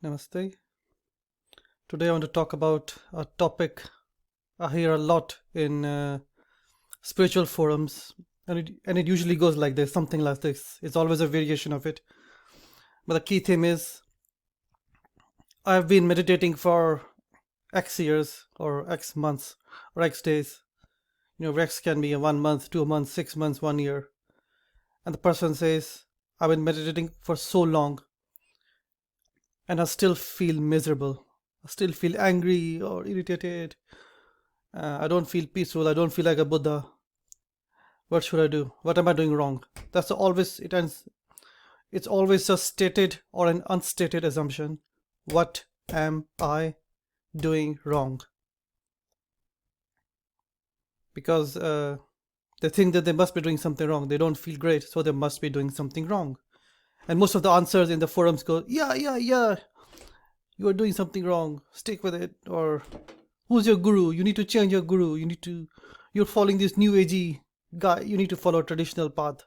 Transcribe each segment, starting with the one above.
Namaste. Today I want to talk about a topic I hear a lot in spiritual forums, and it usually goes like this, something like this. It's always a variation of it. But the key theme is I've been meditating for X years or X months or X days. X can be a 1 month, 2 months, 6 months, 1 year. And the person says, I've been meditating for so long and I still feel miserable. I still feel angry or irritated. I don't feel peaceful. I don't feel like a Buddha. What should I do? What am I doing wrong? That's always it ends. It's always a stated or an unstated assumption. What am I doing wrong? Because they think that they must be doing something wrong. They don't feel great, so they must be doing something wrong. And most of the answers in the forums go, yeah, you are doing something wrong. Stick with it. Or who's your guru? You need to change your guru. You're following this new agey guy. You need to follow a traditional path.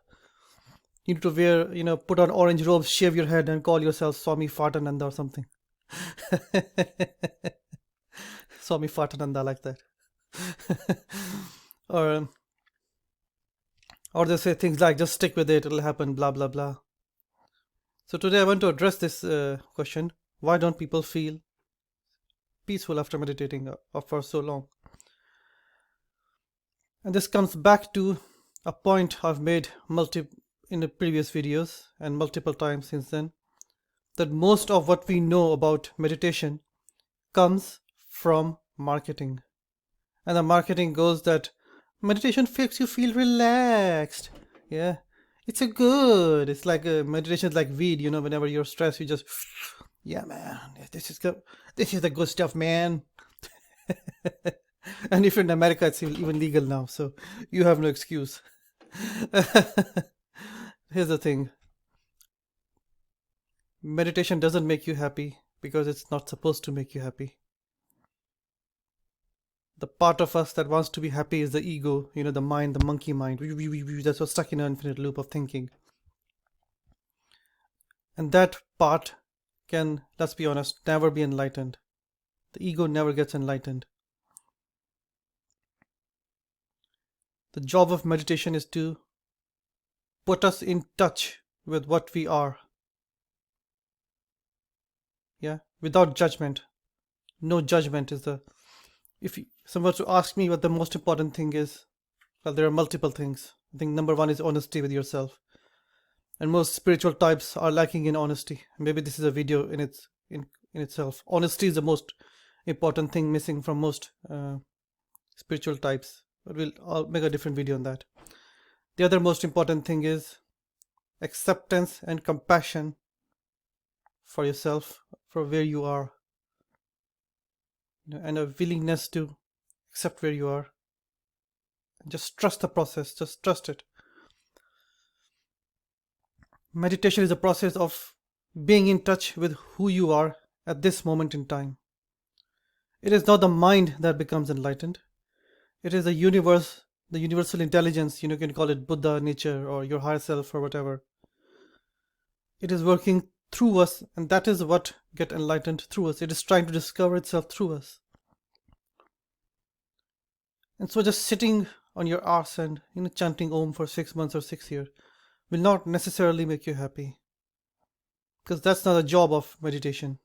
You need to wear, put on orange robes, shave your head, and call yourself Swami Fatananda or something. Swami Fatananda, like that. or or they say things like, just stick with it, it'll happen, blah blah blah. So today I want to address this question: why don't people feel peaceful after meditating for so long? And this comes back to a point I've made in the previous videos and multiple times since then, that most of what we know about meditation comes from marketing. And the marketing goes that meditation makes you feel relaxed. Yeah, it's it's like meditation is like weed. Whenever you're stressed, you just, yeah, man, this is the good stuff, man. And if you're in America, it's even legal now, so you have no excuse. Here's the thing: meditation doesn't make you happy because it's not supposed to make you happy. The part of us that wants to be happy is the ego, the mind, the monkey mind. That's what's stuck in an infinite loop of thinking. And that part can, let's be honest, never be enlightened. The ego never gets enlightened. The job of meditation is to put us in touch with what we are. Yeah, without judgment. No judgment is the... If someone were to ask me what the most important thing is, well, there are multiple things. I think number one is honesty with yourself. And most spiritual types are lacking in honesty. Maybe this is a video in itself. Honesty is the most important thing missing from most spiritual types. But I'll make a different video on that. The other most important thing is acceptance and compassion for yourself, for where you are. And a willingness to accept where you are. And just trust the process, just trust it. Meditation is a process of being in touch with who you are at this moment in time. It is not the mind that becomes enlightened. It is the universe, the universal intelligence, you can call it Buddha, nature, or your higher self, or whatever. It is working through us, and that is what gets enlightened through us. It is trying to discover itself through us. And so just sitting on your arse and chanting Om for 6 months or 6 years will not necessarily make you happy, because that's not the job of meditation.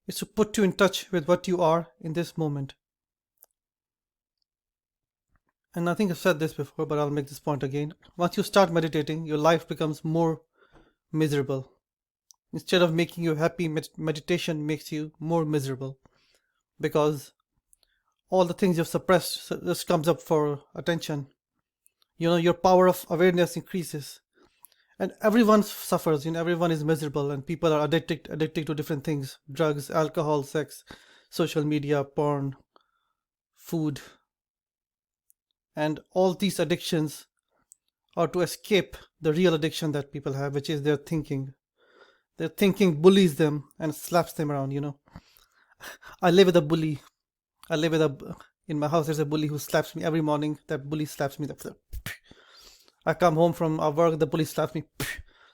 It's to put you in touch with what you are in this moment. And I think I've said this before, but I'll make this point again. Once you start meditating, your life becomes more miserable. Instead of making you happy, meditation makes you more miserable, because all the things you've suppressed just comes up for attention. Your power of awareness increases, and everyone suffers. Everyone is miserable, and people are addicted to different things: drugs, alcohol, sex, social media, porn, food. And all these addictions are to escape the real addiction that people have, which is their thinking. Their thinking bullies them and slaps them around. I live with a bully. In my house there's a bully who slaps me every morning. That bully slaps me. I come home from our work, the bully slaps me.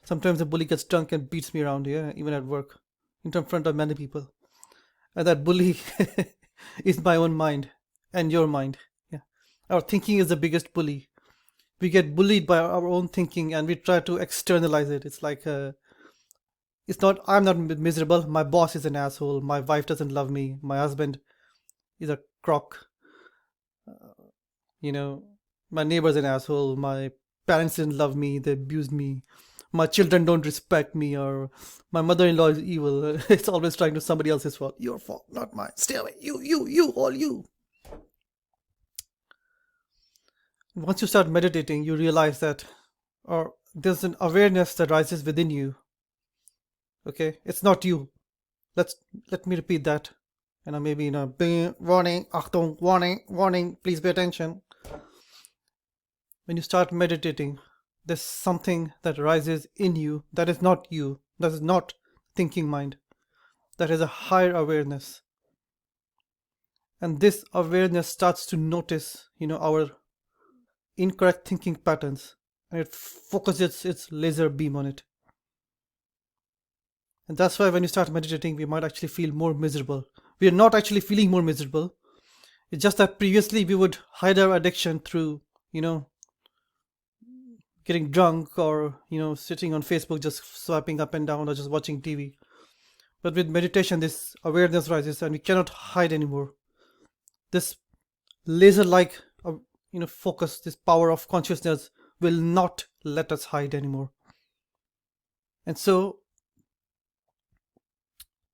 Sometimes the bully gets drunk and beats me around, even at work. in front of many people. And that bully is my own mind and your mind. Yeah. Our thinking is the biggest bully. We get bullied by our own thinking and we try to externalize it. It's like, it's not, I'm not miserable. My boss is an asshole. My wife doesn't love me. My husband is a crock. You know, my neighbor's an asshole. My parents didn't love me. They abused me. My children don't respect me, or my mother-in-law is evil. It's always trying to somebody else's fault. Your fault, not mine. Stay away. You, all you. Once you start meditating, you realize that, or there's an awareness that rises within you. Okay, it's not you. Let me repeat that. Maybe bing, warning, Achtung, warning, warning. Please pay attention. When you start meditating, there's something that rises in you that is not you, that is not thinking mind, that is a higher awareness. And this awareness starts to notice, our incorrect thinking patterns, and it focuses its laser beam on it. And that's why when you start meditating, we might actually feel more miserable. We are not actually feeling more miserable. It's just that previously we would hide our addiction through, getting drunk, or sitting on Facebook just swiping up and down, or just watching TV. But with meditation, this awareness rises and we cannot hide anymore. This laser like focus, this power of consciousness will not let us hide anymore. And so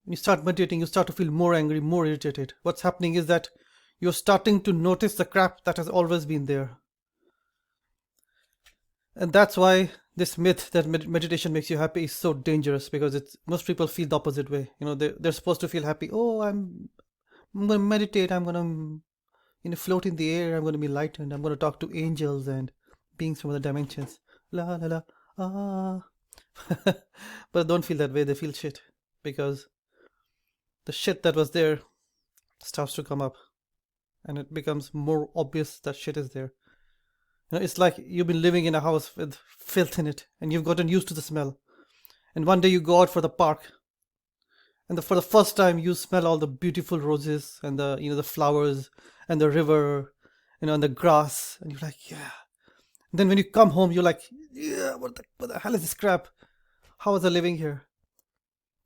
when you start meditating, you start to feel more angry, more irritated. What's happening is that you're starting to notice the crap that has always been there. And that's why this myth that meditation makes you happy is so dangerous, because most people feel the opposite way. They're supposed to feel happy. Oh, I'm going to meditate. I'm going to float in the air. I'm going to be lightened. I'm going to talk to angels and beings from other dimensions. La la la. Ah. But don't feel that way. They feel shit, because the shit that was there starts to come up, and it becomes more obvious that shit is there. It's like you've been living in a house with filth in it, and you've gotten used to the smell. And one day you go out for the park, and for the first time you smell all the beautiful roses and the flowers and the river, and the grass, and you're like, yeah. And then when you come home, you're like, yeah, what the hell is this crap? How was I living here?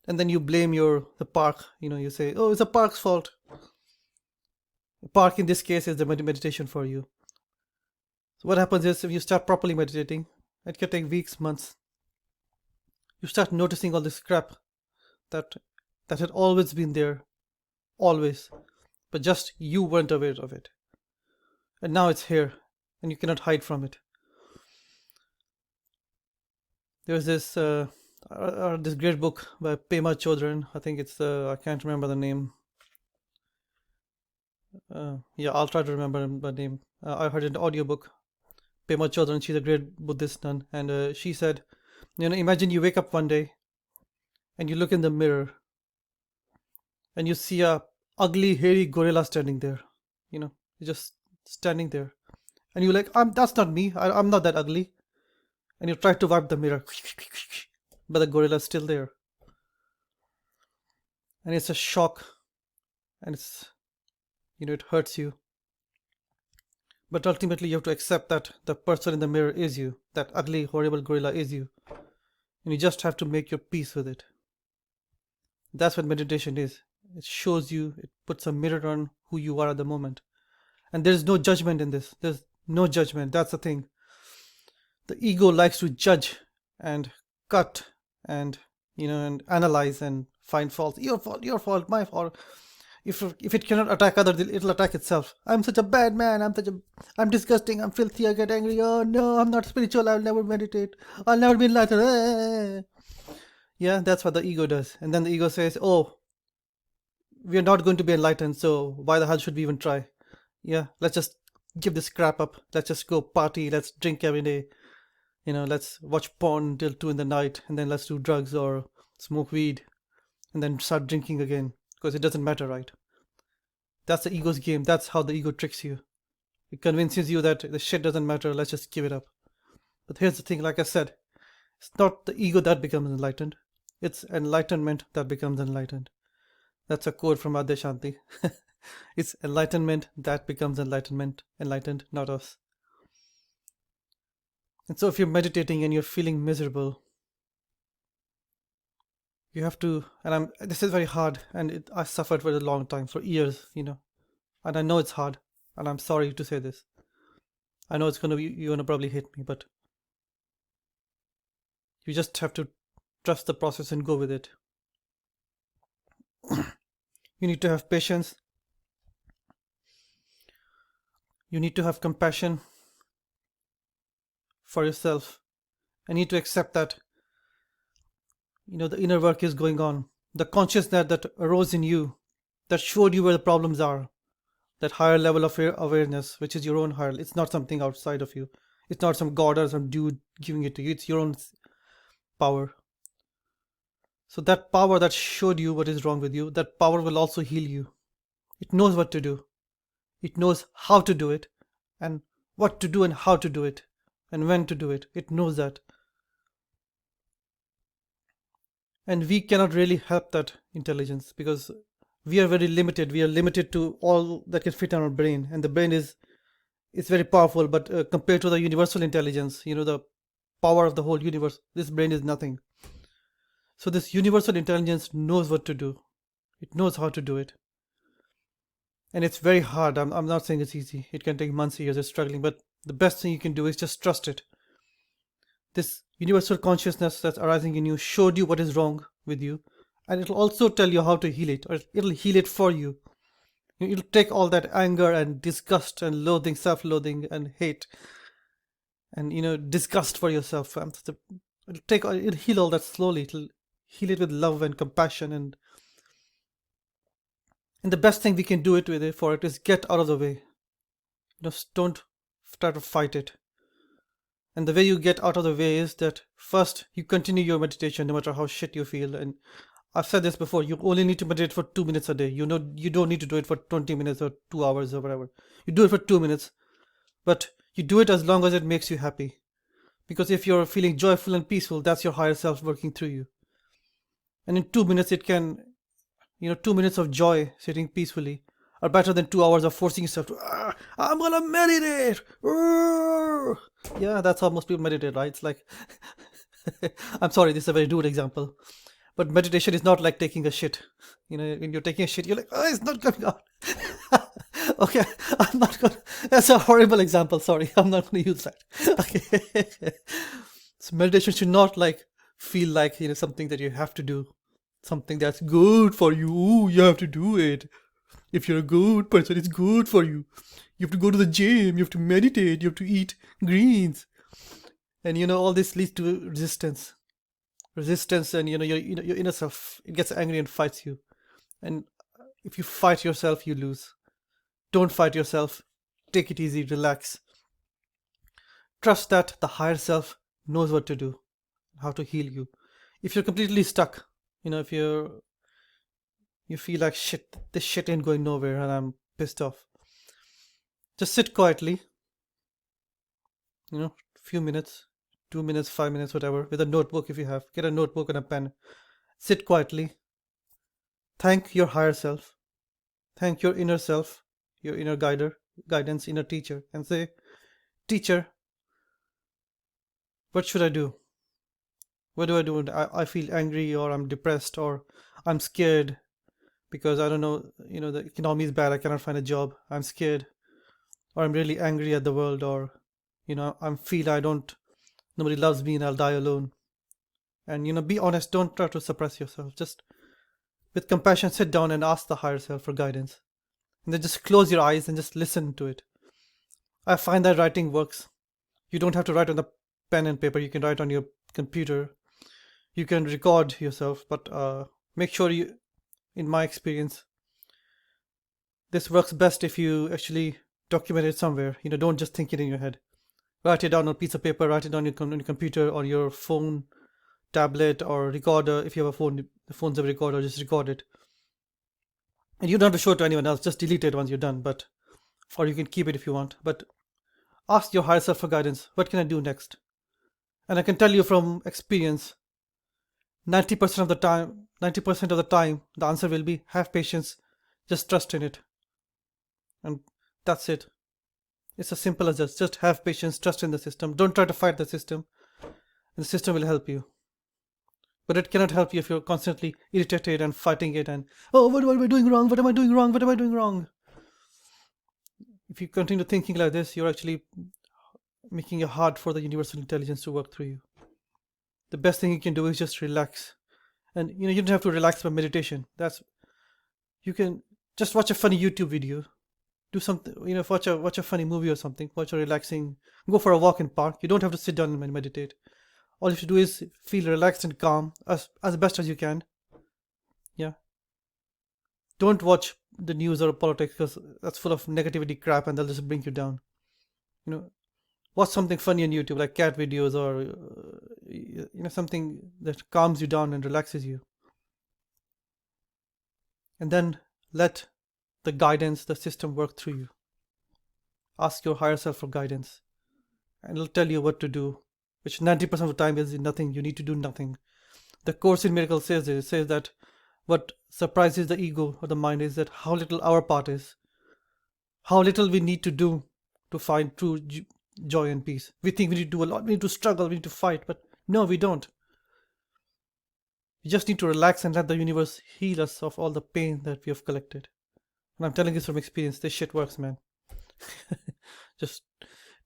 And then you blame the park. You say, oh, it's the park's fault. The park in this case is the meditation for you. So what happens is, if you start properly meditating, it can take weeks, months. You start noticing all this crap that had always been there, always, but just you weren't aware of it. And now it's here, and you cannot hide from it. There's this great book by Pema Chodron. I think it's I can't remember the name. Yeah, I'll try to remember the name. I heard an audiobook. Pema Chodron, she's a great Buddhist nun, and she said, imagine you wake up one day and you look in the mirror and you see a ugly, hairy gorilla standing there. Just standing there, and you're like, that's not me. I'm not that ugly. And you try to wipe the mirror, but the gorilla's still there. And it's a shock, and it hurts you. But ultimately you have to accept that the person in the mirror is you. That ugly, horrible gorilla is you. And you just have to make your peace with it. That's what meditation is. It shows you, it puts a mirror on who you are at the moment. And there's no judgment in this. There's no judgment. That's the thing. The ego likes to judge and cut and and analyze and find faults. Your fault, my fault. If it cannot attack others, it'll attack itself. I'm such a bad man. I'm disgusting. I'm filthy. I get angry. Oh no, I'm not spiritual. I'll never meditate. I'll never be enlightened. Yeah, that's what the ego does. And then the ego says, oh, we're not going to be enlightened, so why the hell should we even try? Yeah, let's just give this crap up. Let's just go party. Let's drink every day. Let's watch porn till 2 in the night, and then let's do drugs or smoke weed, and then start drinking again, because it doesn't matter, right? That's the ego's game. That's how the ego tricks you. It convinces you that the shit doesn't matter. Let's just give it up. But here's the thing, like I said, it's not the ego that becomes enlightened. It's enlightenment that becomes enlightened. That's a quote from Adya Shanti. It's enlightenment that becomes enlightenment, enlightened, not us. And so if you're meditating and you're feeling miserable, you have to, and this is very hard, and I suffered for a long time, for years, and I know it's hard, and I'm sorry to say this. I know you're gonna probably hate me, but you just have to trust the process and go with it. You need to have patience. You need to have compassion for yourself. I need to accept that, the inner work is going on. The consciousness that arose in you, that showed you where the problems are, that higher level of awareness, which is your own higher, it's not something outside of you. It's not some god or some dude giving it to you. It's your own power. So that power that showed you what is wrong with you, that power will also heal you. It knows what to do. It knows how to do it, and what to do and how to do it, and when to do it. It knows that. And we cannot really help that intelligence because we are very limited. We are limited to all that can fit in our brain, and the brain is very powerful, but compared to the universal intelligence, the power of the whole universe, this brain is nothing. So this universal intelligence knows what to do. It knows how to do it. And it's very hard. I'm not saying it's easy. It can take months, years of struggling, but the best thing you can do is just trust it. This universal consciousness that's arising in you showed you what is wrong with you, and it'll also tell you how to heal it, or it'll heal it for you. It'll take all that anger and disgust and loathing, self-loathing and hate, and disgust for yourself. It'll heal all that slowly. It'll heal it with love and compassion, and the best thing we can do for it is get out of the way. Don't try to fight it. And the way you get out of the way is that first you continue your meditation no matter how shit you feel. And I've said this before, you only need to meditate for 2 minutes a day. You don't need to do it for 20 minutes or 2 hours or whatever. You do it for 2 minutes, but you do it as long as it makes you happy. Because if you're feeling joyful and peaceful, that's your higher self working through you. And in 2 minutes, 2 minutes of joy sitting peacefully are better than 2 hours of forcing yourself to, I'm gonna meditate. Yeah, that's how most people meditate, right? It's like, I'm sorry, this is a very rude example, but meditation is not like taking a shit. When you're taking a shit, you're like, oh, it's not coming out. Okay, I'm not gonna, that's a horrible example. Sorry, I'm not gonna use that. Okay. So meditation should not feel like, something that you have to do, something that's good for you. Ooh, you have to do it. If you're a good person, it's good for you. You have to go to the gym, you have to meditate, you have to eat greens. And all this leads to resistance. And your inner self, it gets angry and fights you. And if you fight yourself, you lose. Don't fight yourself. Take it easy, relax. Trust that the higher self knows what to do, how to heal you. If you're completely stuck, if you feel like shit, this shit ain't going nowhere and I'm pissed off, just sit quietly, few minutes, 2 minutes, 5 minutes, whatever, with a notebook. If you have, get a notebook and a pen, sit quietly, thank your higher self, thank your inner self, your inner guidance, inner teacher, and say, teacher, what should I do? What do I do? I feel angry, or I'm depressed, or I'm scared because I don't know, the economy is bad, I cannot find a job, I'm scared, or I'm really angry at the world, or nobody loves me and I'll die alone. And be honest, don't try to suppress yourself. Just with compassion, sit down and ask the higher self for guidance. And then just close your eyes and just listen to it. I find that writing works. You don't have to write on the pen and paper, you can write on your computer. You can record yourself, but make sure in my experience, this works best if you actually document it somewhere. Don't just think it in your head. Write it down on a piece of paper, write it on your computer, on your phone, tablet, or recorder. If you have a phone, the phone's a recorder, just record it. And you don't have to show it to anyone else, just delete it once you're done, or you can keep it if you want. But ask your higher self for guidance. What can I do next? And I can tell you from experience, 90% of the time, 90% of the time, the answer will be have patience, just trust in it. And that's it. It's as simple as that. Just have patience, trust in the system. Don't try to fight the system, and the system will help you. But it cannot help you if you're constantly irritated and fighting it and, oh, what am I doing wrong? What am I doing wrong? What am I doing wrong? If you continue thinking like this, you're actually making it hard for the universal intelligence to work through you. The best thing you can do is just relax. And you don't have to relax by meditation. You can just watch a funny YouTube video, do something, watch a funny movie or something, watch a relaxing, go for a walk in park. You don't have to sit down and meditate. All you have to do is feel relaxed and calm as best as you can. Yeah. Don't watch the news or politics, because that's full of negativity crap and they'll just bring you down. Watch something funny on YouTube, like cat videos, or something that calms you down and relaxes you. And then let the guidance, the system work through you. Ask your higher self for guidance, and it'll tell you what to do, which 90% of the time is nothing. You need to do nothing. The Course in Miracles says this. It says that what surprises the ego or the mind is that how little our part is, how little we need to do to find true joy and peace. We think we need to do a lot, we need to struggle, we need to fight, but no, we don't. We just need to relax and let the universe heal us of all the pain that we have collected. And I'm telling this from experience, this shit works, man. Just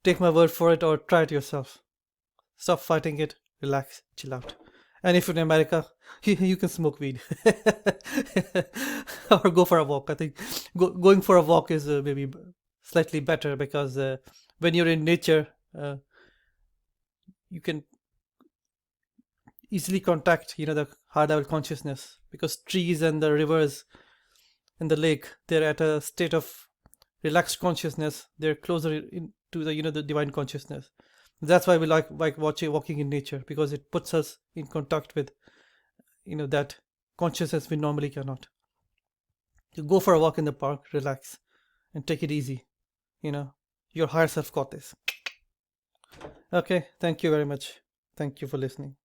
take my word for it or try it yourself. Stop fighting it, relax, chill out. And if you're in America, you can smoke weed. Or go for a walk. I think going for a walk is maybe slightly better, because when you're in nature, you can easily contact, the higher level consciousness, because trees and the rivers and the lake, they're at a state of relaxed consciousness. They're closer to the divine consciousness. That's why we like walking in nature, because it puts us in contact with that consciousness we normally cannot. You go for a walk in the park, relax, and take it easy. Your higher self got this. Okay, thank you very much. Thank you for listening.